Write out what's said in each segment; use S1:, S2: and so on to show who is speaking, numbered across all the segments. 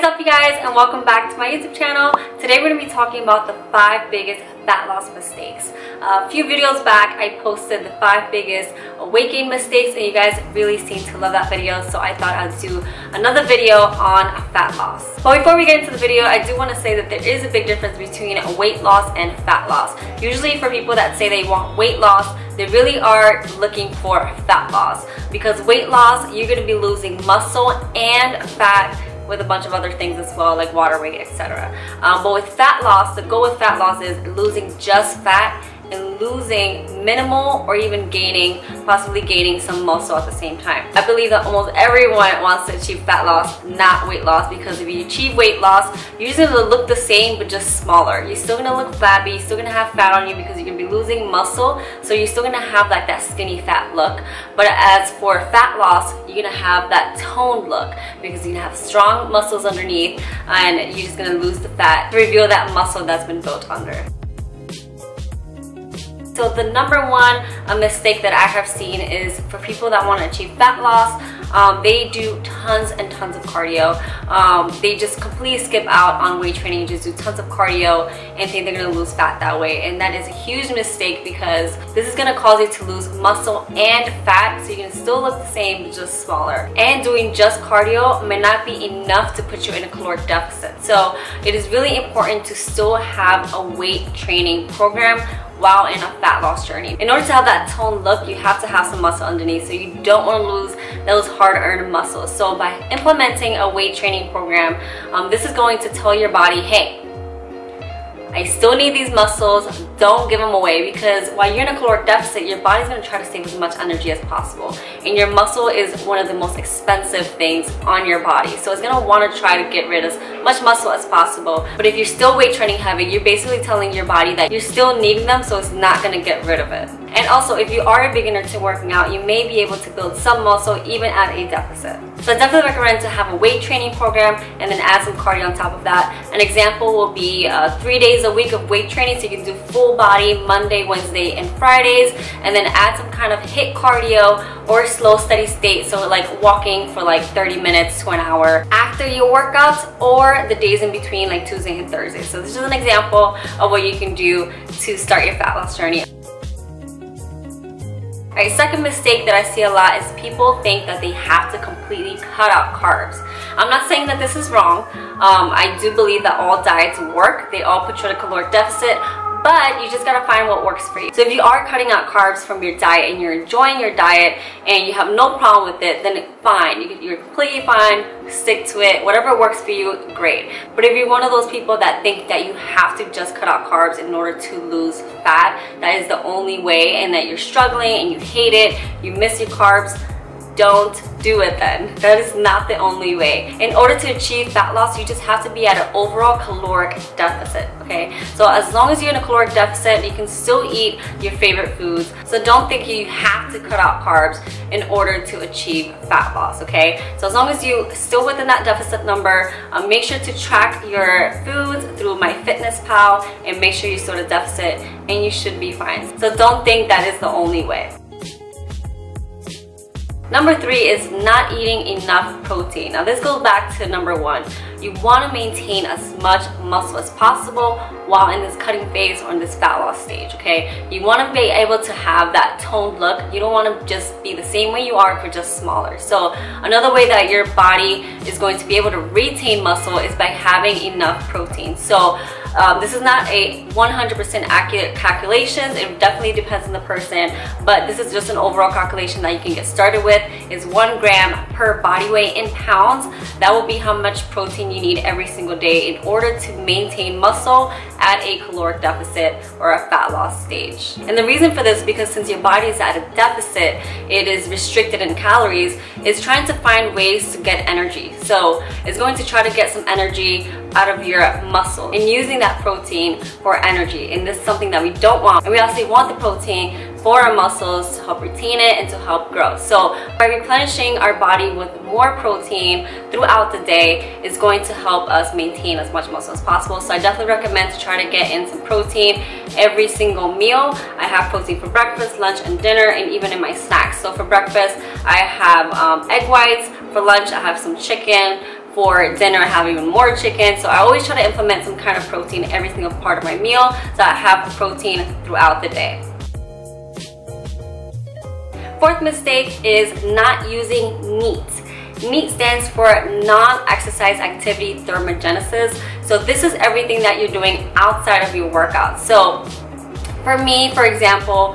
S1: What is up, you guys, and welcome back to my YouTube channel. Today we're going to be talking about the 5 biggest fat loss mistakes. A few videos back I posted the 5 biggest weight gain mistakes, and you guys really seem to love that video, so I thought I'd do another video on fat loss. But before we get into the video, I do want to say that there is a big difference between weight loss and fat loss. Usually for people that say they want weight loss, they really are looking for fat loss, because weight loss, you're going to be losing muscle and fat with a bunch of other things as well, like water weight, etc. But with fat loss, the goal with fat loss is losing just fat and losing minimal or even possibly gaining some muscle at the same time. I believe that almost everyone wants to achieve fat loss, not weight loss, because if you achieve weight loss, you're usually going to look the same but just smaller. You're still going to look fat, but you're still going to have fat on you because you're going to be losing muscle, so you're still going to have like that skinny fat look. But as for fat loss, you're going to have that toned look because you're going to have strong muscles underneath, and you're just going to lose the fat to reveal that muscle that's been built under. So the number one mistake that I have seen is for people that want to achieve fat loss, they do tons and tons of cardio. They just completely skip out on weight training, just do tons of cardio and think they're going to lose fat that way. And that is a huge mistake, because this is going to cause you to lose muscle and fat, so you can still look the same but just smaller. And doing just cardio may not be enough to put you in a caloric deficit. So it is really important to still have a weight training program while in a fat loss journey. In order to have that toned look, you have to have some muscle underneath, so you don't want to lose those hard-earned muscles. So by implementing a weight training program, this is going to tell your body, hey, I still need these muscles, don't give them away, because while you're in a caloric deficit, your body's going to try to save as much energy as possible. And your muscle is one of the most expensive things on your body, so it's going to want to try to get rid of as much muscle as possible. But if you're still weight training heavy, you're basically telling your body that you're still needing them, so it's not going to get rid of it. And also, if you are a beginner to working out, you may be able to build some muscle even at a deficit. So I definitely recommend to have a weight training program and then add some cardio on top of that. An example will be 3 days a week of weight training, so you can do full body Monday, Wednesday, and Fridays, and then add some kind of HIIT cardio or slow steady state, so like walking for like 30 minutes to an hour after your workouts, or the days in between, like Tuesday and Thursday. So this is an example of what you can do to start your fat loss journey. Alright, second mistake that I see a lot is people think that they have to completely cut out carbs. I'm not saying that this is wrong. I do believe that all diets work. They all put you in a caloric deficit, but you just gotta find what works for you. So if you are cutting out carbs from your diet and you're enjoying your diet and you have no problem with it, then fine. You're completely fine. Stick to it. Whatever works for you, great. But if you're one of those people that think that you have to just cut out carbs in order to lose fat, that is the only way, and that you're struggling and you hate it, you miss your carbs, don't do it then. That is not the only way. In order to achieve fat loss, you just have to be at an overall caloric deficit, okay? So as long as you're in a caloric deficit, you can still eat your favorite foods. So don't think you have to cut out carbs in order to achieve fat loss, okay? So as long as you're still within that deficit number, make sure to track your foods through MyFitnessPal and make sure you're still at a deficit, and you should be fine. So don't think that is the only way. Number 3 is not eating enough protein. Now this goes back to number 1. You want to maintain as much muscle as possible while in this cutting phase or in this fat loss stage, okay? You want to be able to have that toned look. You don't want to just be the same way you are, but just smaller. So another way that your body is going to be able to retain muscle is by having enough protein. So this is not a 100% accurate calculation. It definitely depends on the person, but this is just an overall calculation that you can get started with. Is 1 gram per body weight in pounds. That will be how much protein you need every single day in order to maintain muscle at a caloric deficit or a fat loss stage. And the reason for this is because since your body is at a deficit, it is restricted in calories, it's trying to find ways to get energy. So it's going to try to get some energy out of your muscle and using that protein for energy. And this is something that we don't want. And we actually want the protein for our muscles to help retain it and to help grow. So by replenishing our body with more protein throughout the day is going to help us maintain as much muscle as possible. So I definitely recommend to try to get in some protein every single meal. I have protein for breakfast, lunch, and dinner, and even in my snacks. So for breakfast, I have egg whites. For lunch, I have some chicken. for dinner I have even more chicken. So I always try to implement some kind of protein in every single part of my meal so I have protein throughout the day. Fourth mistake is not using NEAT. NEAT stands for non-exercise activity thermogenesis. So this is everything that you're doing outside of your workout. So for me, for example,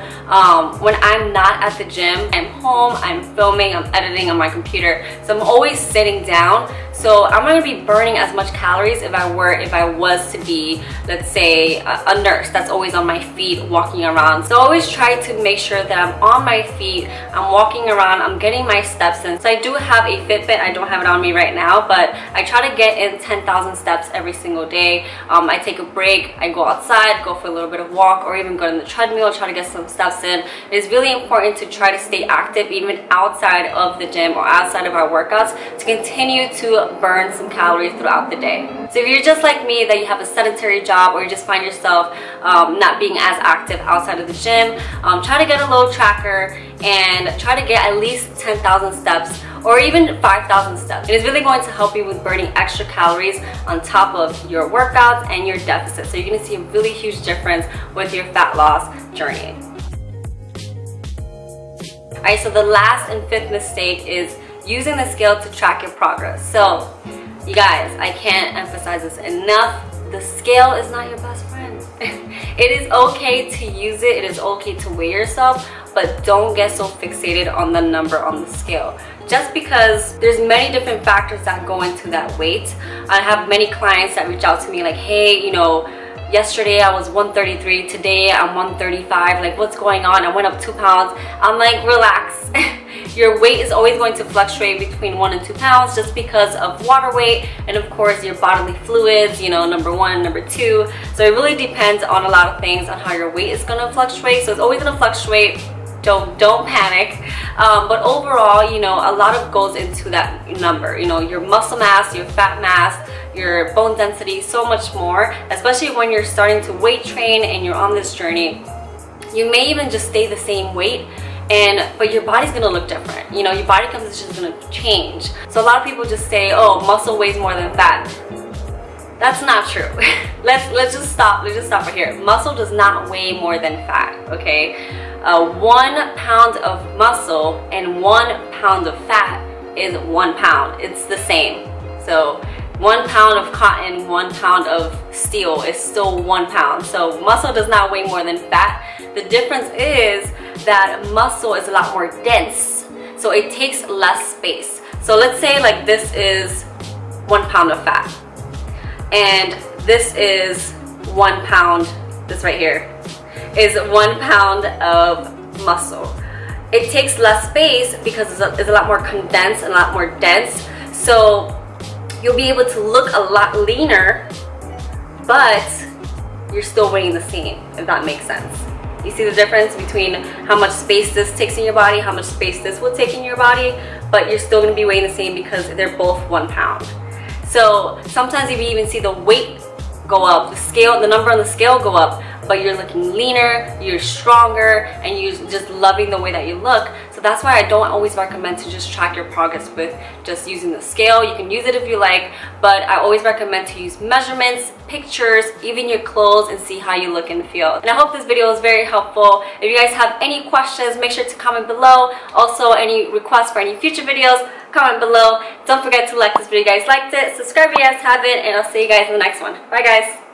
S1: when I'm not at the gym, I'm home, I'm filming, I'm editing on my computer, so I'm always sitting down. So I'm going to be burning as much calories if I was to be, let's say, a nurse that's always on my feet walking around. So I always try to make sure that I'm on my feet, I'm walking around, I'm getting my steps in. So I do have a Fitbit, I don't have it on me right now, but I try to get in 10,000 steps every single day. I take a break, I go outside, go for a little bit of walk, or even go on the treadmill, try to get some steps in. It's really important to try to stay active even outside of the gym or outside of our workouts to continue to burn some calories throughout the day. So if you're just like me, that you have a sedentary job or you just find yourself not being as active outside of the gym, try to get a load tracker and try to get at least 10,000 steps or even 5,000 steps. It is really going to help you with burning extra calories on top of your workouts and your deficit. So you're going to see a really huge difference with your fat loss journey. Alright, so the last and fifth mistake is using the scale to track your progress. So you guys, I can't emphasize this enough. The scale is not your best friend. It is okay to use it, it is okay to weigh yourself, but don't get so fixated on the number on the scale. Just because there's many different factors that go into that weight. I have many clients that reach out to me like, hey, you know, yesterday I was 133, today I'm 135, like what's going on? I went up 2 pounds. I'm like, relax. Your weight is always going to fluctuate between 1 and 2 pounds just because of water weight and of course your bodily fluids, you know, number 1, number 2. So it really depends on a lot of things on how your weight is going to fluctuate. So it's always going to fluctuate. Don't panic. But overall, you know, a lot of goes into that number. You know, your muscle mass, your fat mass, your bone density, so much more, especially when you're starting to weight train and you're on this journey. You may even just stay the same weight, but your body's gonna look different. You know, your body composition is gonna change. So a lot of people just say, oh, muscle weighs more than fat. That's not true. Let's just stop right here. Muscle does not weigh more than fat, okay? 1 pound of muscle and 1 pound of fat is 1 pound. It's the same. So 1 pound of cotton, 1 pound of steel is still 1 pound. So muscle does not weigh more than fat. The difference is that muscle is a lot more dense. So it takes less space. So let's say like this is 1 pound of fat. And this is 1 pound, this right here, is 1 pound of muscle. It takes less space because it's a lot more condensed and a lot more dense. So you'll be able to look a lot leaner, but you're still weighing the same, if that makes sense. You see the difference between how much space this takes in your body, how much space this will take in your body, but you're still going to be weighing the same because they're both 1 pound. So sometimes if you even see the weight go up, the number on the scale go up, but you're looking leaner, you're stronger, and you're just loving the way that you look. So that's why I don't always recommend to just track your progress with just using the scale. You can use it if you like, but I always recommend to use measurements, pictures, even your clothes, and see how you look and feel. And I hope this video was very helpful. If you guys have any questions, make sure to comment below. Also, any requests for any future videos, comment below. Don't forget to like this video if you guys liked it, subscribe if you guys haven't, and I'll see you guys in the next one. Bye guys.